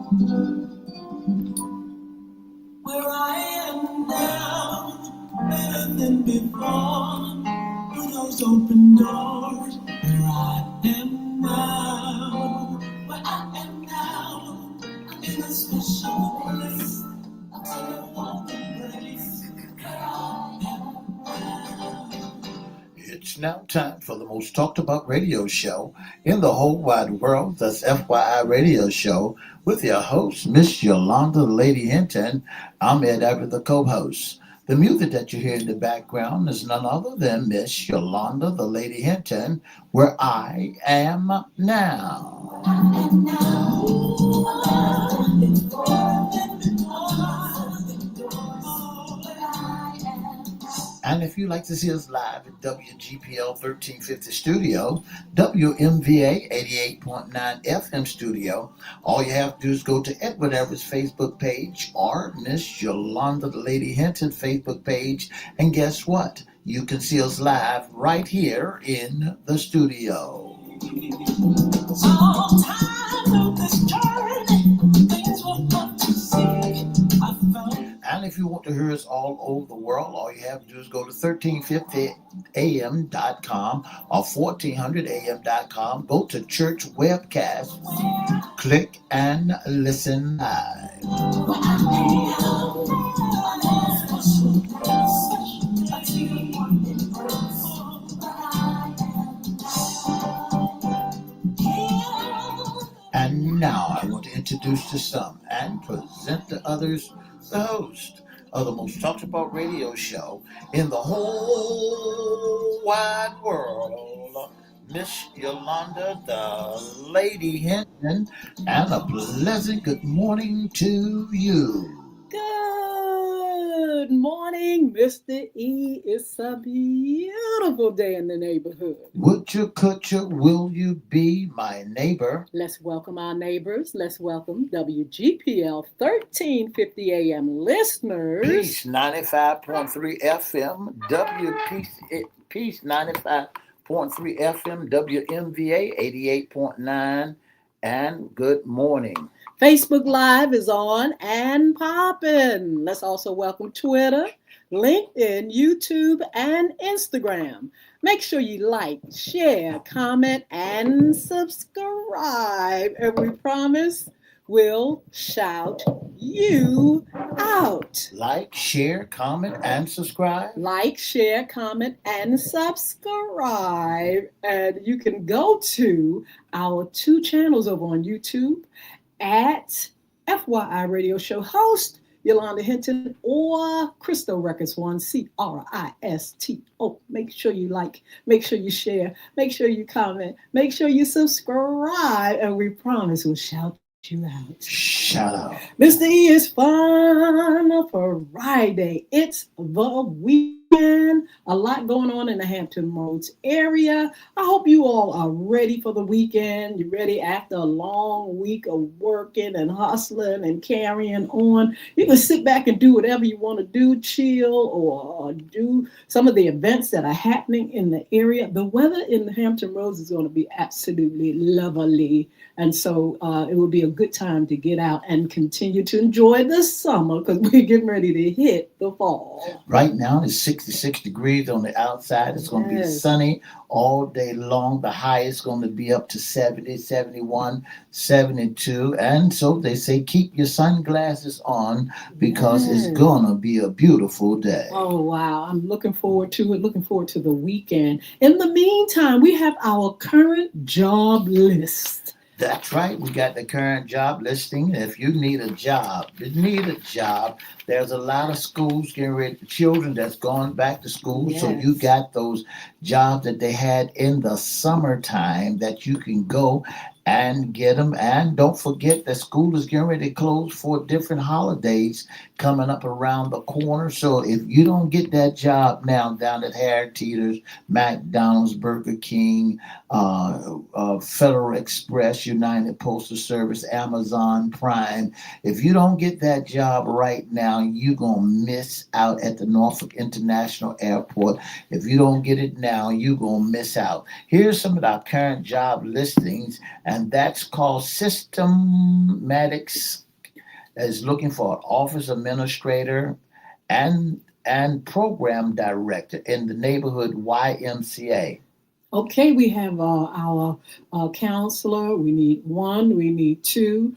Where I am now, better than before. Through those open doors, where I am now, where I am now, I'm in a special place. I tell you what embrace, where I am now. It's now time for the most talked about radio show in the whole wide world. That's FYI Radio Show with your host, Miss Yolanda, Lady Hinton. I'm Ed Everett, the co-host. The music that you hear in the background is none other than Miss Yolanda, the Lady Hinton, where I am now. And if you'd like to see us live at WGPL 1350 Studio, WMVA 88.9 FM Studio, all you have to do is go to Edward Everett's Facebook page or Miss Yolanda the Lady Hinton Facebook page, and guess what? You can see us live right here in the studio. And if you want to hear us all over the world, all you have to do is go to 1350am.com or 1400am.com. Go to Church Webcast, click and listen live. And now I want to introduce to some and present to others the host of the most talked about radio show in the whole wide world, Miss Yolanda, the Lady Hinton, and a pleasant good morning to you. Good morning, Mr. E. It's a beautiful day in the neighborhood. Would you, could you, will you be my neighbor? Let's welcome our neighbors. Let's welcome WGPL 1350 AM listeners. Peace 95.3 FM, Peace 95.3 FM, WMVA 88.9, and good morning. Facebook Live is on and popping. Let's also welcome Twitter, LinkedIn, YouTube, and Instagram. Make sure you like, share, comment, and subscribe. And we promise we'll shout you out. Like, share, comment, and subscribe. Like, share, comment, and subscribe. And you can go to our 2 channels over on YouTube at FYI Radio Show host Yolanda Hinton or Crystal Records 1 CRISTO. Make sure you like, make sure you share, make sure you comment, make sure you subscribe, and we promise we'll shout you out. Shout out. Mr. E is fun for Friday. It's the weekend. A lot going on in the Hampton Roads area. I hope you all are ready for the weekend. You're ready after a long week of working and hustling and carrying on. You can sit back and do whatever you want to do, chill, or do some of the events that are happening in the area. The weather in the Hampton Roads is going to be absolutely lovely. And so it will be a good time to get out and continue to enjoy the summer because we're getting ready to hit the fall. Right now it's 66 degrees on the outside. It's going to be sunny all day long. The high is going to be up to 70, 71, 72. And so they say keep your sunglasses on because it's going to be a beautiful day. Oh, wow. I'm looking forward to it. Looking forward to the weekend. In the meantime, we have our current job list. That's right. We got the current job listing. If you need a job, there's a lot of schools getting ready, children that's going back to school. Yes. So you got those jobs that they had in the summertime that you can go and get them. And don't forget that school is getting ready to close for different holidays coming up around the corner. So if you don't get that job now down at Harry Teeter's, McDonald's, Burger King, Federal Express, United Postal Service, Amazon Prime, if you don't get that job right now, you're going to miss out at the Norfolk International Airport. If you don't get it now, you're going to miss out. Here's some of our current job listings. and that's called Systematics. Is looking for an office administrator and program director in the neighborhood YMCA. Okay, we have our counselor. We need one, we need two.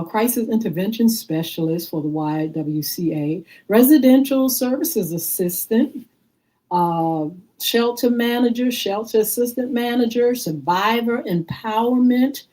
Crisis intervention specialist for the YWCA, residential services assistant, uh, shelter manager, shelter assistant manager, survivor empowerment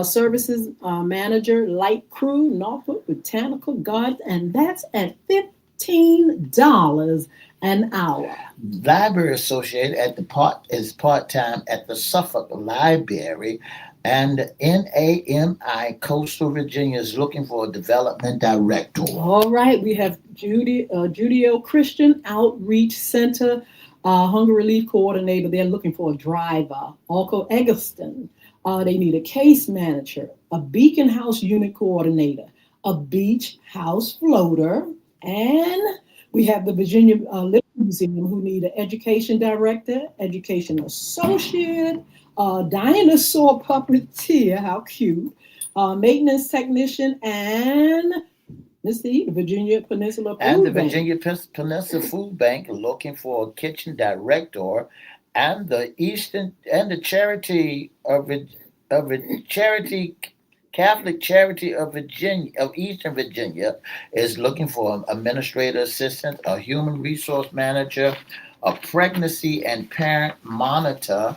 services manager, light crew, Norfolk Botanical Gardens, and that's at $15 an hour. Library associate at the part time at the Suffolk Library, and NAMI Coastal Virginia is looking for a development director. All right, we have Judeo Christian Outreach Center, Hunger Relief Coordinator. They're looking for a driver. Alco Eggleston, they need a case manager, a Beacon House unit coordinator, a beach house floater, and we have the Virginia Living Museum who need an education director, education associate, dinosaur puppeteer, how cute, maintenance technician, and let's see, the Virginia Peninsula And the Food Bank. Virginia Peninsula Food Bank looking for a kitchen director, and the Eastern and the charity of charity Catholic Charity of Virginia of Eastern Virginia is looking for an administrative assistant, a human resource manager, a pregnancy and parent monitor,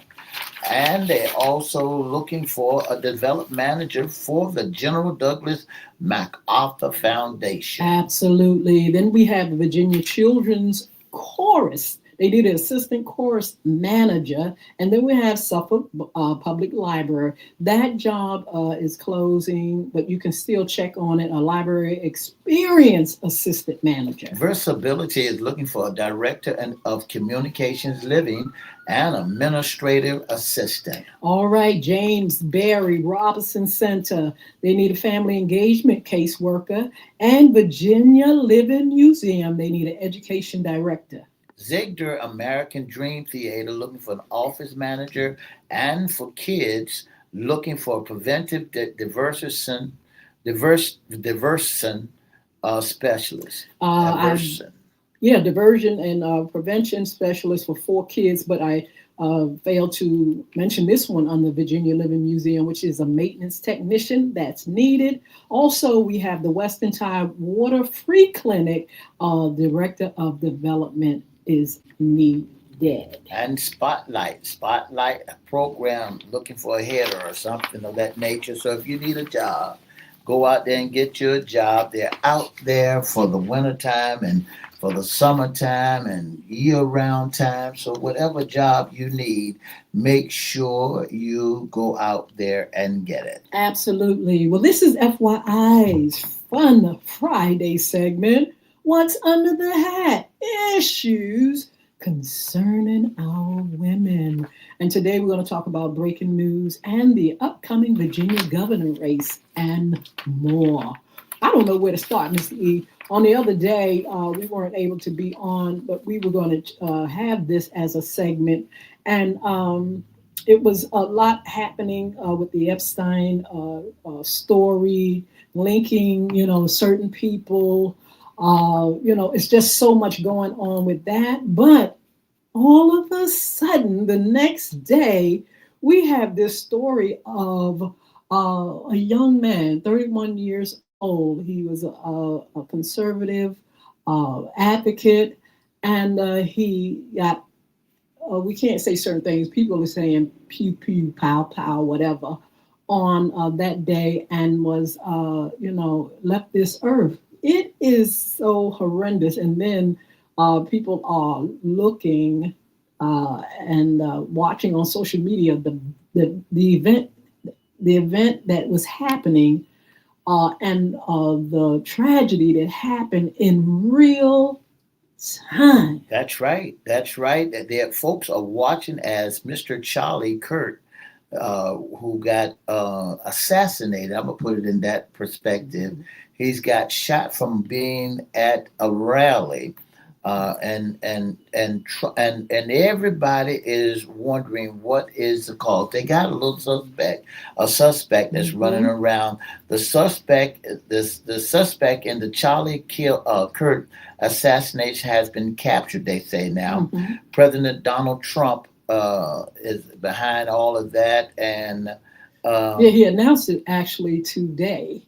and they're also looking for a development manager for the General Douglas MacArthur Foundation. Absolutely. Then we have the Virginia Children's Chorus. They did an assistant chorus manager. And then we have Suffolk Public Library. That job is closing, but you can still check on it. A library experience assistant manager. Versability is looking for a director of communications living and administrative assistant. All right, James Berry, Robinson Center. They need a family engagement caseworker. And Virginia Living Museum, they need an education director. Ziegler American Dream Theater looking for an office manager, and for kids looking for a preventive diversion specialist. Diversion. Yeah, diversion and prevention specialist for 4 kids, but I failed to mention this one on the Virginia Living Museum, which is a maintenance technician that's needed. Also, we have the Western Tide Water Free Clinic, director of development is needed. And Spotlight a program looking for a header or something of that nature. So if you need a job, go out there and get you a job. They're out there for the wintertime and for the summertime and year-round time. So whatever job you need, make sure you go out there and get it. Absolutely. Well, this is FYI's Fun Friday segment. What's under the hat? Issues concerning our women. And today we're going to talk about breaking news and the upcoming Virginia governor race and more. I don't know where to start, Mr. E. On the other day, we weren't able to be on, but we were going to have this as a segment. And it was a lot happening with the Epstein story, linking, certain people. It's just so much going on with that. But all of a sudden, the next day, we have this story of a young man, 31 years old. He was a conservative advocate, and he got, we can't say certain things. People are saying pew, pew, pow, pow, whatever, on that day, and was, left this earth. It is so horrendous. And then people are looking and watching on social media the event that was happening and the tragedy that happened in real time. That's right. That's right. There, folks are watching as Mr. Charlie Kirk, who got assassinated. I'm gonna put it in that perspective. He's got shot from being at a rally. And everybody is wondering what is the cause. They got a suspect that's running Mm-hmm. around. The suspect in the Kurt assassination has been captured. They say now. Mm-hmm. President Donald Trump is behind all of that, and Yeah, um, he announced it actually today,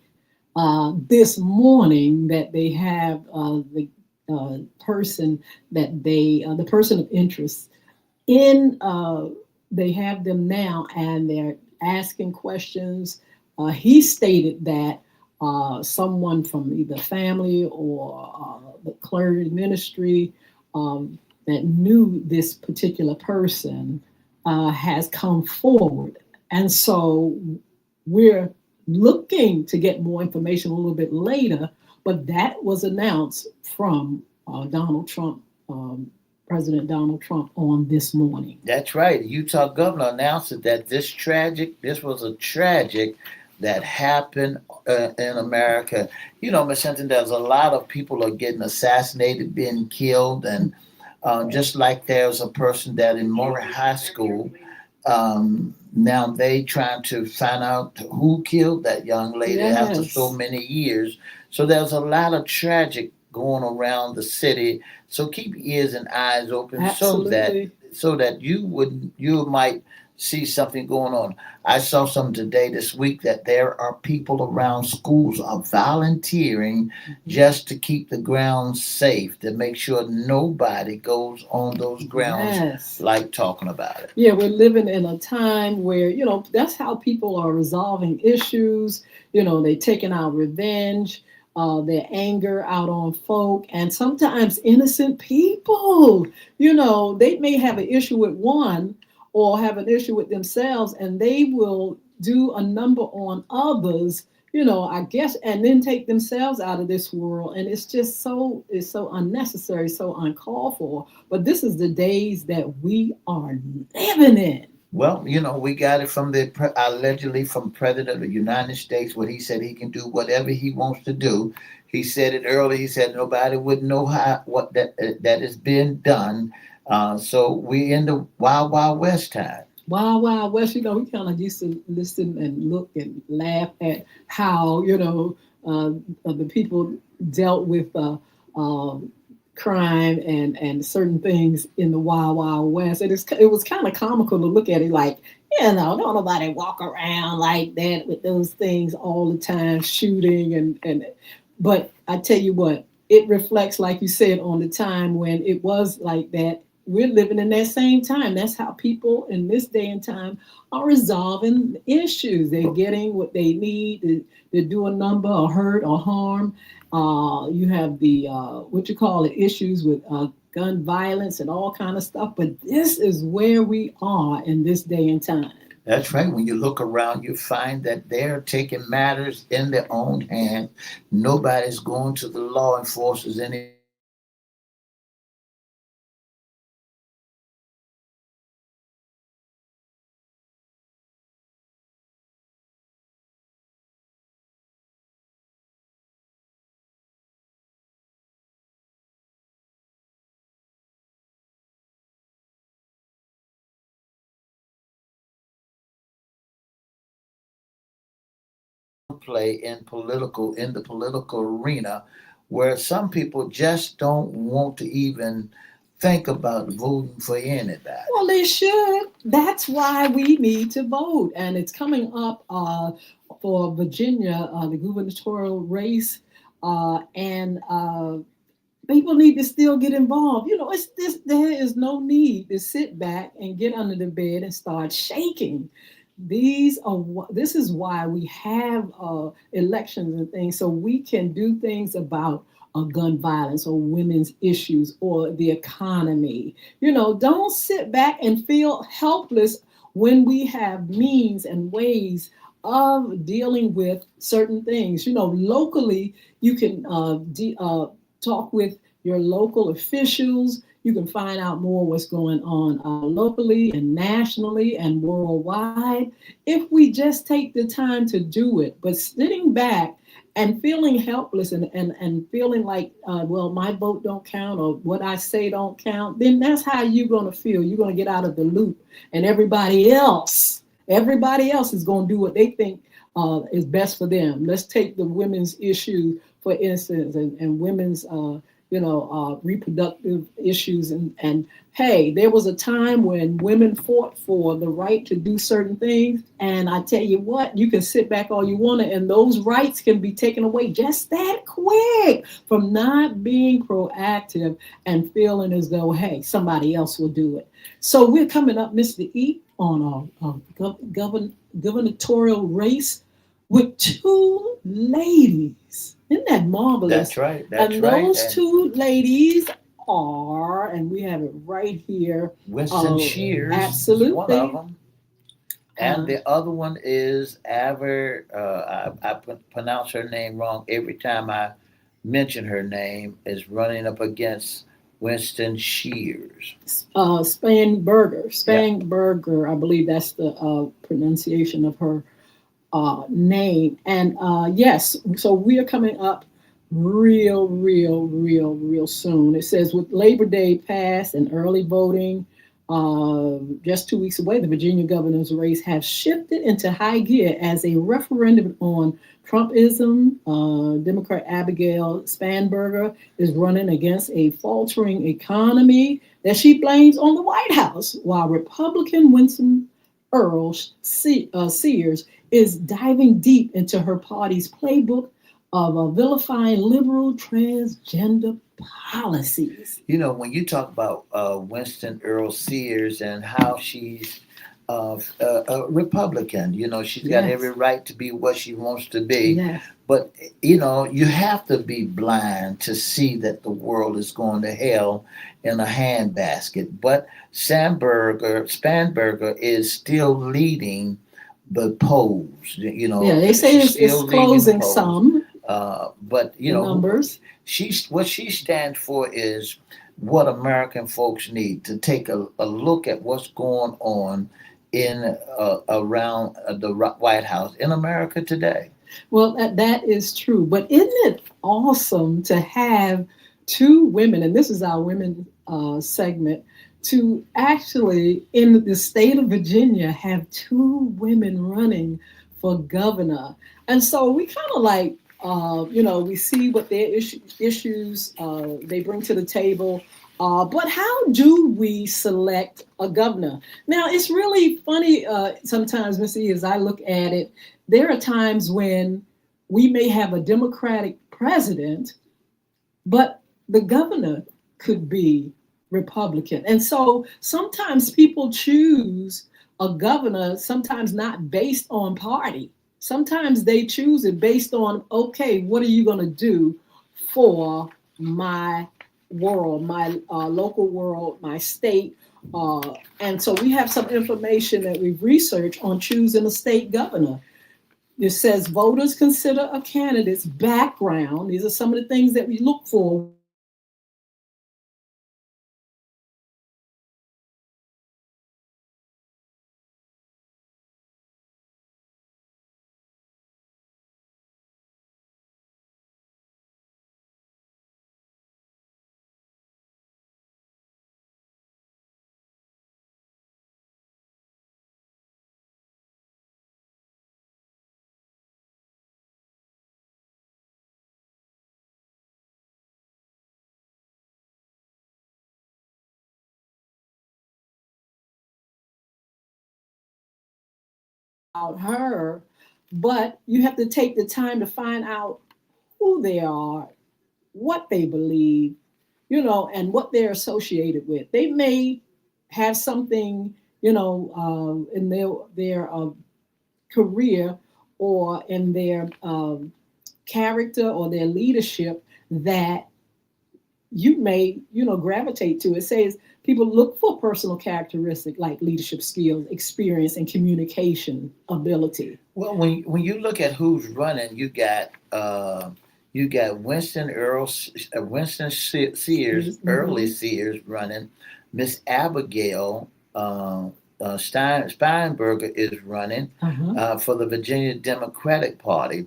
this morning, that they have person the person of interest in. They have them now, and they're asking questions. He stated that someone from either family or the clergy ministry that knew this particular person has come forward, and so we're looking to get more information a little bit later. But that was announced from Donald Trump, President Donald Trump, on this morning. that's right. The Utah governor announced that this was a tragic that happened in America. You know, Miss Hinton, there's a lot of people are getting assassinated, being killed, and just like there's a person that in Murray High School, now they trying to find out who killed that young lady after so Yes, many years. So there's a lot of tragic going around the city. So keep your ears and eyes open absolutely. so that you might see something going on. I saw something today this week that there are people around schools are volunteering just to keep the grounds safe, to make sure nobody goes on those grounds Yes. like talking about it. Yeah, we're living in a time where, that's how people are resolving issues. They're taking out revenge, their anger out on folk, and sometimes innocent people. They may have an issue with one or have an issue with themselves, and they will do a number on others, I guess, and then take themselves out of this world. And it's so unnecessary, so uncalled for. But this is the days that we are living in. Well, we got it from allegedly from President of the United States, what he said he can do whatever he wants to do. He said it earlier. He said nobody would know how what that is being done. So we in the wild wild west time. Wild Wild West, we kind of used to listen and look and laugh at how, the people dealt with crime and certain things in the Wild Wild West. It was kind of comical to look at it like, don't nobody walk around like that with those things all the time, shooting but I tell you what, it reflects, like you said, on the time when it was like that. We're living in that same time. That's how people in this day and time are resolving issues. They're getting what they need to do a number or hurt or harm. You have the what you call it, issues with gun violence and all kind of stuff. But this is where we are in this day and time. That's right. When you look around, you find that they're taking matters in their own hand. Nobody's going to the law enforcers anymore. Play in the political arena, where some people just don't want to even think about voting for anybody. Well, they should. That's why we need to vote. And it's coming up for Virginia, the gubernatorial race. And people need to still get involved. It's this. There is no need to sit back and get under the bed and start shaking. This is why we have elections and things, so we can do things about gun violence or women's issues or the economy. Don't sit back and feel helpless when we have means and ways of dealing with certain things. Locally, you can talk with your local officials. You can find out more what's going on locally and nationally and worldwide if we just take the time to do it. But sitting back and feeling helpless and feeling like, well, my vote don't count or what I say don't count, then that's how you're going to feel. You're going to get out of the loop, and everybody else is going to do what they think is best for them. Let's take the women's issue, for instance, and women's, reproductive issues. And hey, there was a time when women fought for the right to do certain things. And I tell you what, you can sit back all you want to, and those rights can be taken away just that quick from not being proactive and feeling as though, hey, somebody else will do it. So we're coming up, Mr. E, on gubernatorial race with two ladies. Isn't that marvelous? That's right. That's And right. those And two ladies are, and we have it right here. Winston Oh, Shears is one of absolutely. them. And Uh, the other one is Aver. Pronounce her name wrong every time I mention her name. Is running up against Winston Shears. Yeah. Spanberger, I believe that's the pronunciation of her name. And yes, so we are coming up real soon. It says with Labor Day passed and early voting just 2 weeks away, the Virginia governor's race has shifted into high gear as a referendum on Trumpism. Democrat Abigail Spanberger is running against a faltering economy that she blames on the White House, while Republican Winston Sears is diving deep into her party's playbook of vilifying liberal transgender policies. You know, when you talk about Winston Earl Sears and how she's a Republican, you know, she's got every Yes, right to be what she wants to be. yes, But, you know, you have to be blind to see that the world is going to hell in a handbasket. But Spanberger is still leading the polls. You yeah. know, They say she's it's still leading the closing polls. some But you the know, numbers. she's what she stands for is what American folks need to take a look at what's going on in around the White House in America today. Well, that is true. But isn't it awesome to have two women, and this is our women segment, to actually, in the state of Virginia, have two women running for governor? And so we kind of like, we see what their issues they bring to the table. But how do we select a governor? Now, it's really funny sometimes, Missy, as I look at it, there are times when we may have a Democratic president, but the governor could be Republican. And so sometimes people choose a governor, sometimes not based on party. Sometimes they choose it based on, okay, what are you going to do for my world, my local world, my state? And so we have some information that we've researched on choosing a state governor. It says voters consider a candidate's background. These are some of the things that we look for when we select a governor. About her, but you have to take the time to find out who they are, what they believe, and what they're associated with. They may have something, in their career or in their character or their leadership that you may, gravitate to. It says people look for personal characteristics like leadership skills, experience, and communication ability. Well, when you look at who's running, you got Winston Sears, early Mhm. Sears running. Miss Abigail Steinberger is running Uh-huh. for the Virginia Democratic Party.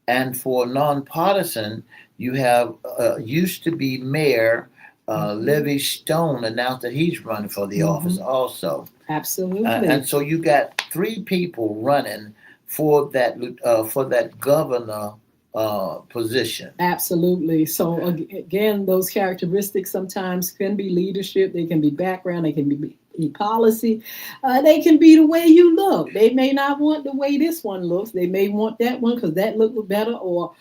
And for nonpartisan, you have used to be Mayor Mhm. Levy Stone announced that he's running for the office Mhm. also. And Absolutely. so you got three people running for that governor position. Absolutely. So again, those characteristics sometimes can be leadership. They can be background. They can be policy. They can be the way you look. They may not want the way this one looks. They may want that one because that looked better. Or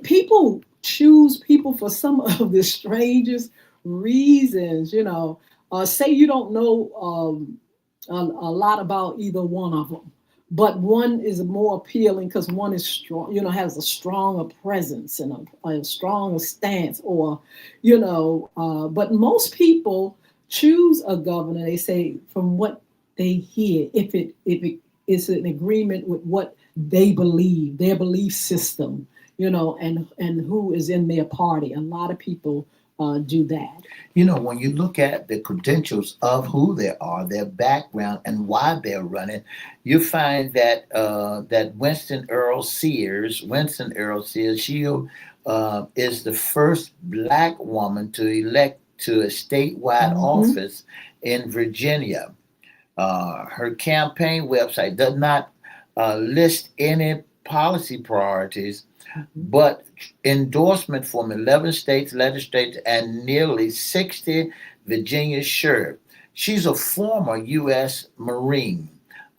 people choose people for some of the strangest reasons. Say you don't know a lot about either one of them, but one is more appealing because one is strong, has a stronger presence and a stronger stance, or but most people choose a governor, they say, from what they hear, if it is an agreement with what they believe, their belief system, and who is in their party. A lot of people do that. When you look at the credentials of who they are, their background, and why they're running, you find that Winston Earl Sears, she is the first black woman to elect to a statewide Hmm. office in Virginia. Her campaign website does not list any policy priorities, Hmm. but endorsement from 11 states legislatures and nearly 60 Virginia sheriff. She's a former U.S. Marine,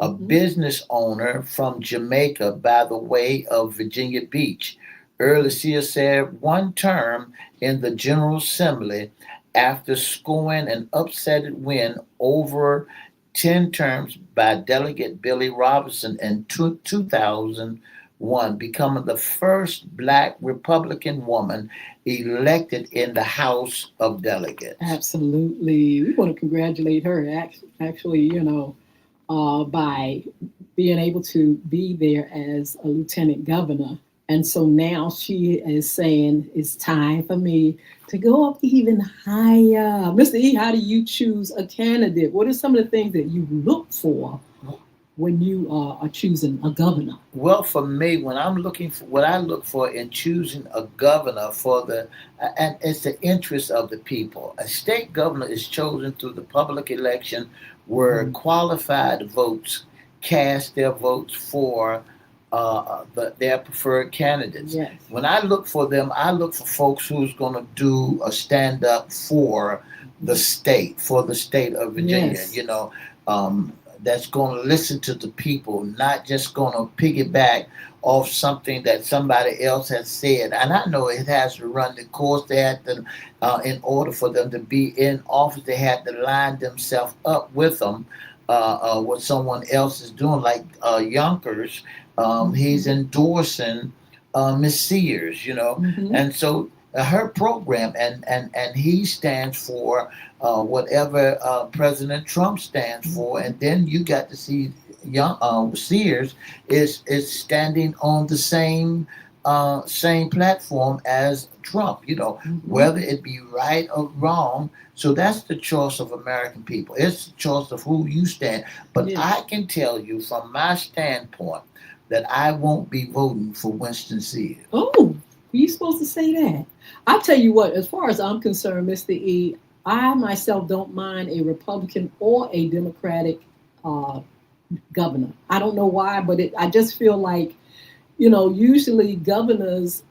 a Hmm. business owner from Jamaica by the way of Virginia Beach. Earlier, she served one term in the General Assembly after scoring an upsetting win over 10 terms by Delegate Billy Robinson in 2001, becoming the first black Republican woman elected in the House of Delegates. Absolutely. We want to congratulate her, actually, by being able to be there as a lieutenant governor. And so now she is saying it's time for me to go up even higher. Mr. E, how do you choose a candidate? What are some of the things that you look for when you are choosing a governor? Well, for me, when I'm looking for what I look for in choosing a governor and it's the interest of the people. A state governor is chosen through the public election where Mhm. qualified votes cast their votes for their preferred candidates. Yes. When I look for them, I look for folks who's going to do a stand up Mhm. for the state of Virginia. Yes. Um, that's going to listen to the people, not just going to piggyback off something that somebody else has said. And I know it has to run the course. They had to, in order for them to be in office, they had to line themselves up with them. What someone else is doing, like Yonkers, he's Hmm. endorsing Miss Sears, Hmm. and so her program, and he stands for whatever President Trump stands for, Hmm. and then you got to see young Sears is standing on the same platform as Trump. Hmm. Whether it be right or wrong. So that's the choice of American people. It's the choice of who you stand. But Yes. I can tell you from my standpoint that I won't be voting for Winston Sears. Oh, you supposed to say that? I'll tell you what, as far as I'm concerned, Mr. E, I myself don't mind a Republican or a Democratic uh, governor. I don't know why, but I just feel like, usually governors,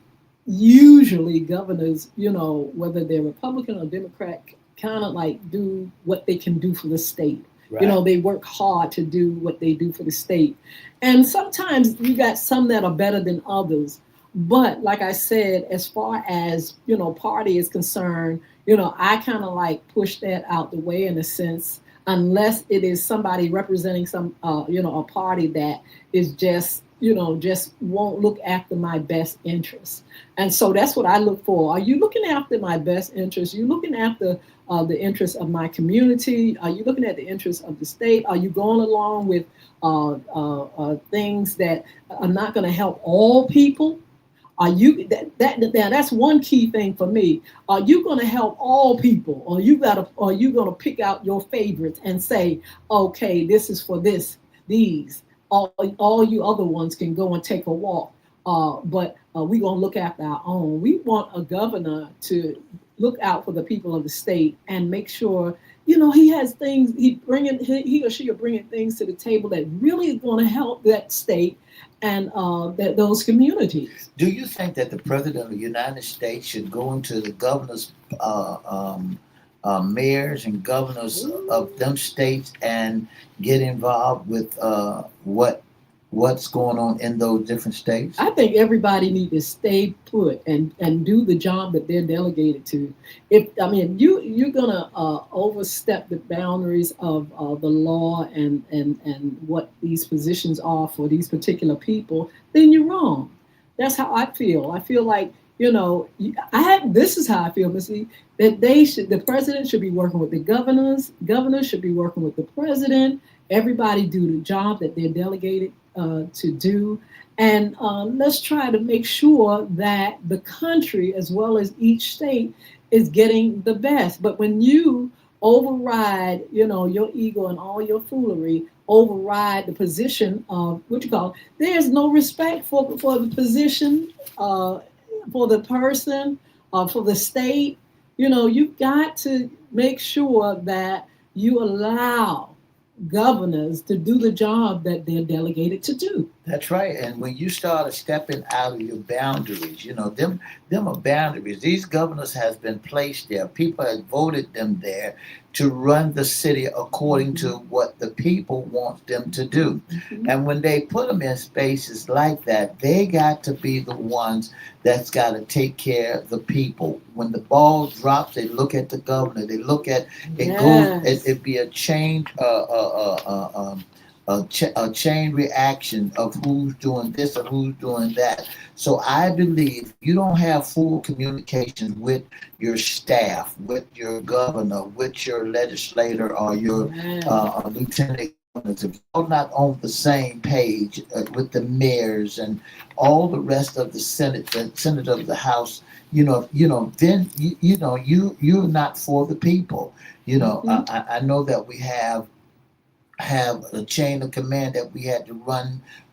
whether they're Republican or Democrat, kind of like do what they can do for the state. Right. They work hard to do what they do for the state. And sometimes you got some that are better than others. But like I said, as far as, party is concerned, I kind of like push that out the way in a sense, unless it is somebody representing some, a party that is just won't look after my best interests. And so that's what I look for. Are you looking after my best interests? Are you looking after the interests of my community? Are you looking at the interests of the state? Are you going along with things that are not going to help all people? Are you that's one key thing for me? Are you going to help all people, or are you going to pick out your favorites and say, okay, this is for these, all you other ones can go and take a walk? but we're going to look after our own. We want a governor to look out for the people of the state and make sure, he has things, he or she are bringing things to the table that really is going to help that state and those communities. Do you think that the president of the United States should go into the governors, mayors, and governors of them states and get involved with what's going on in those different states? I think everybody needs to stay put and do the job that they're delegated to. If I mean you're gonna overstep the boundaries of the law and what these positions are for these particular people, then you're wrong. That's how I feel. I feel like this is how I feel, Missy. That the president should be working with the governors should be working with the president. Everybody do the job that they're delegated to do. And let's try to make sure that the country, as well as each state, is getting the best. But when you override, your ego and all your foolery, override the position of what you call, there's no respect for the position, for the person, for the state. You've got to make sure that you allow governors to do the job that they're delegated to do. That's right. And when you start stepping out of your boundaries, them are boundaries. These governors has been placed there. People have voted them there to run the city according to what the people want them to do. Mm-hmm. And when they put them in spaces like that, they got to be the ones that's got to take care of the people. When the ball drops, they look at the governor. They look at it. Yes. Goes. It be a change. A chain reaction of who's doing this and who's doing that. So I believe you don't have full communication with your staff, with your governor, with your legislator, or your lieutenant governors. If you're not on the same page with the mayors and all the rest of the Senate of the House, then you're not for the people. Mm-hmm. I know that we have a chain of command that we had to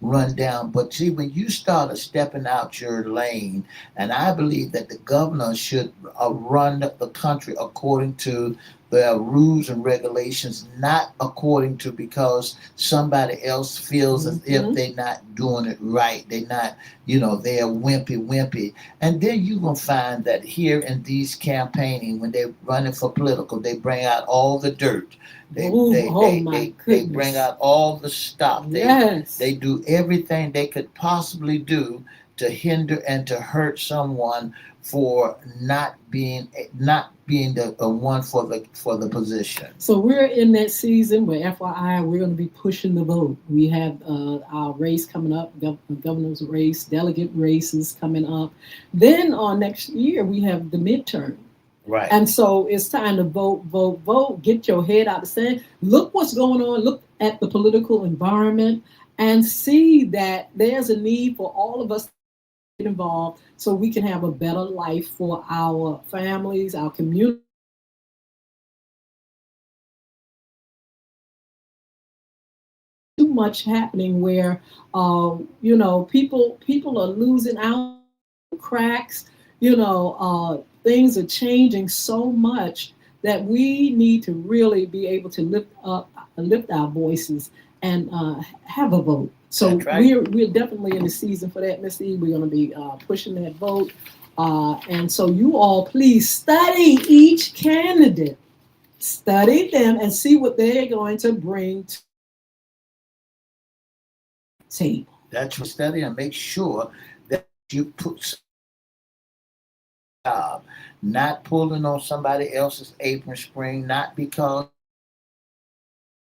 run down. But see, when you start stepping out your lane, and I believe that the governor should run the country according to the rules and regulations, not according to because somebody else feels as if they're not doing it right. They're not, they're wimpy. And then you're going to find that here in these campaigning, when they're running for political, they bring out all the dirt. They bring out all the stuff. They do everything they could possibly do to hinder and to hurt someone for not being the one for the position. So we're in that season where, FYI, we're going to be pushing the vote. We have our race coming up, governor's race, delegate races coming up. Then next year we have the midterm. Right. And so it's time to vote. Get your head out of the sand. Look what's going on. Look at the political environment and see that there's a need for all of us to get involved so we can have a better life for our families, our community. Too much happening where, people are losing out, cracks, things are changing so much that we need to really be able to lift our voices and have a vote. So we're definitely in the season for that, Miss E. We're going to be pushing that vote. And so you all please study each candidate. Study them and see what they're going to bring to the table. That's what study, and make sure that you put job, not pulling on somebody else's apron string, not because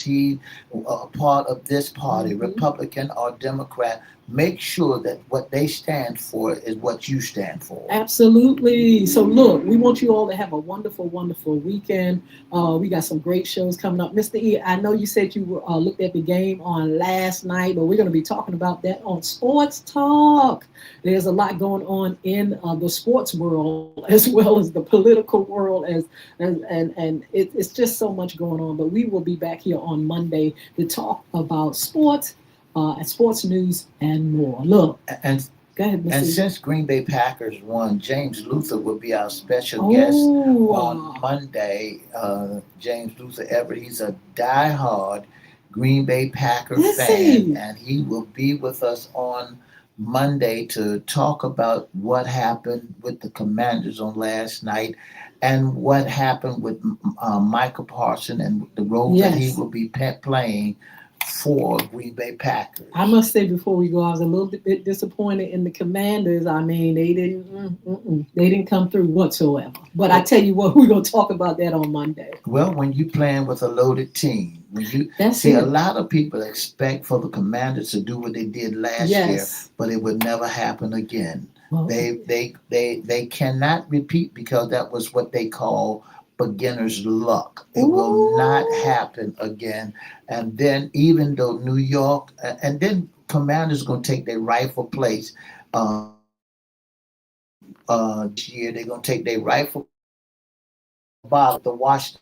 he a part of this party, Republican or Democrat. Make sure that what they stand for is what you stand for. Absolutely. So look, we want you all to have a wonderful, wonderful weekend. We got some great shows coming up. Mr. E, I know you said you looked at the game on last night, but we're going to be talking about that on Sports Talk. There's a lot going on in the sports world as well as the political world, and it's just so much going on. But we will be back here on Monday to talk about sports. And sports news and more. Look, and Go ahead, And Missy. since Green Bay Packers won, James Luther will be our special guest on Oh, Monday. James Luther Everett, he's a diehard Green Bay Packer let's fan, see. and he will be with us on Monday to talk about what happened with the Commanders on last night and what happened with Michael Parson and the role that he Yes. will be playing for Green Bay I Packers. must say before we go, I was a little bit disappointed in the Commanders. I mean, they didn't come through whatsoever. But I tell you what, we're gonna talk about that on Monday. Well, when you playing with a loaded team, when you That's see a it. lot of people expect for the Commanders to do what they did last year, Yes. but it would never happen again. Well, They cannot repeat because that was what they call beginner's luck. It will not ooh, happen again. And then even though New York, and then Commanders going to take their rightful place. This year they're going to take their rightful bottom the Washington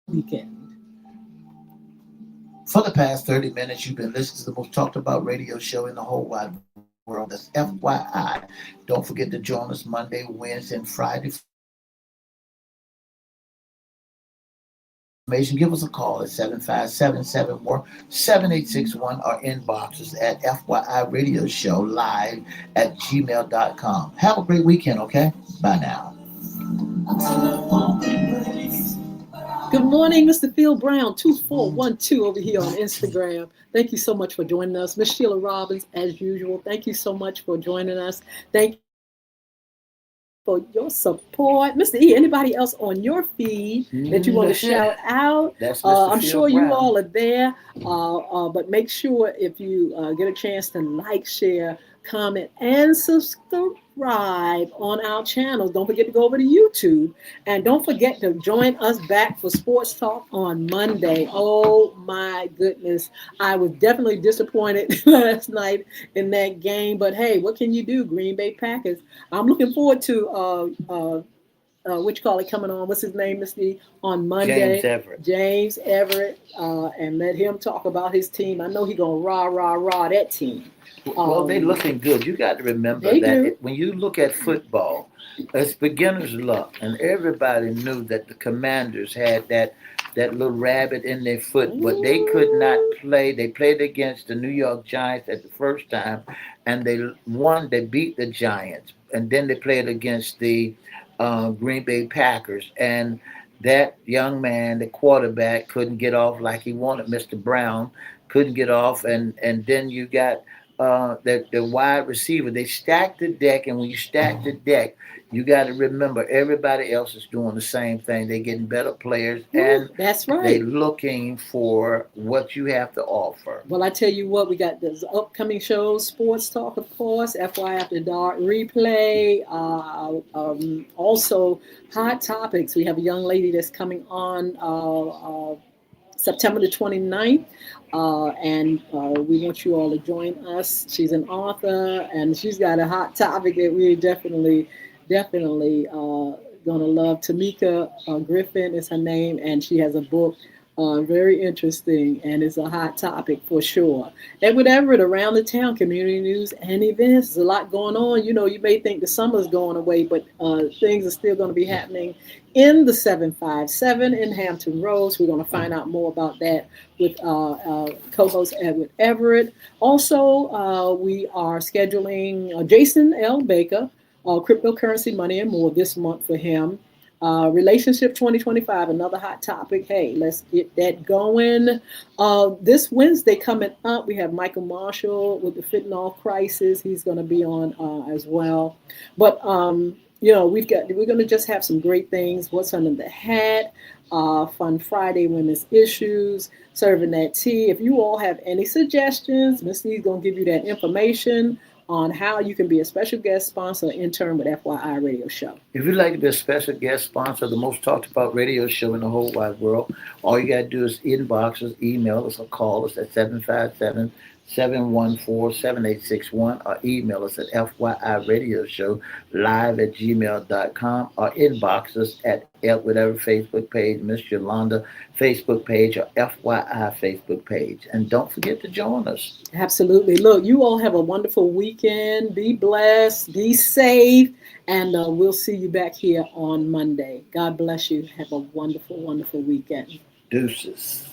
weekend. For the past 30 minutes, you've been listening to the most talked about radio show in the whole wide world. That's FYI. Don't forget to join us Monday, Wednesday, and Friday for information. Give us a call at 757-74-7861 or inboxes at FYI Radio Show live at gmail.com. Have a great weekend, okay? Bye now. Good morning, Mr. Phil Brown, 2412 over here on Instagram. Thank you so much for joining us. Miss Sheila Robbins, as usual, thank you so much for joining us. Thank you for your support. Mr. E, anybody else on your feed that you want to That's it. shout out? That's Mr. I'm Phil sure you Brown. all are there, but make sure if you get a chance to like, share, comment, and subscribe on our channels. Don't forget to go over to YouTube. And don't forget to join us back for Sports Talk on Monday. Oh my goodness. I was definitely disappointed last night in that game. But hey, what can you do? Green Bay Packers. I'm looking forward to what you call it coming on. What's his name, Misty? On James Monday, Everett. James Everett, and let him talk about his team. I know he's gonna rah that team. Well, they Um, looking good. You got to remember they that do. when you look at football, it's beginner's luck, and everybody knew that the Commanders had that little rabbit in their foot, but they could not Ooh, play. They played against the New York Giants at the first time, and they won. They beat the Giants, and then they played against the Green Bay Packers, and that young man, the quarterback, couldn't get off like he wanted. Mr. Brown couldn't get off, and then you got the wide receiver. They stacked the deck, and when you stack the deck, you got to remember everybody else is doing the same thing. They're getting better players, ooh, and that's they right. looking for what you have to offer. Well, I tell you what, we got this upcoming shows, Sports Talk, of course, FY After Dark replay. Also, Hot Topics. We have a young lady that's coming on September the 29th. And we want you all to join us. She's an author, and she's got a hot topic that we definitely gonna love. Tamika Griffin is her name, and she has a book. Very interesting, and it's a hot topic for sure. And with Everett around the town, community news and events, there's a lot going on. You know, you may think the summer's going away, but things are still going to be happening in the 757 in Hampton Roads. We're going to find out more about that with co-host Edward Everett. Also, we are scheduling Jason L. Baker, cryptocurrency, money, and more this month for him. Relationship 2025, another hot topic. Hey, let's get that going. This Wednesday coming up, we have Michael Marshall with the fentanyl crisis. He's going to be on as well. But we're going to just have some great things. What's under the hat? Fun Friday women's issues, serving that tea. If you all have any suggestions, Miss Lee's going to give you that information on how you can be a special guest sponsor or intern with FYI Radio Show. If you'd like to be a special guest sponsor of the most talked about radio show in the whole wide world, all you got to do is inbox us, email us, or call us at 757 714-7861, or email us at FYI live at gmail.com, or inbox us at whatever Facebook page, Miss Yolanda Facebook page, or FYI Facebook page. And don't forget to join us. Absolutely. Look, you all have a wonderful weekend. Be blessed, be safe, and we'll see you back here on Monday. God bless you. Have a wonderful, wonderful weekend. Deuces.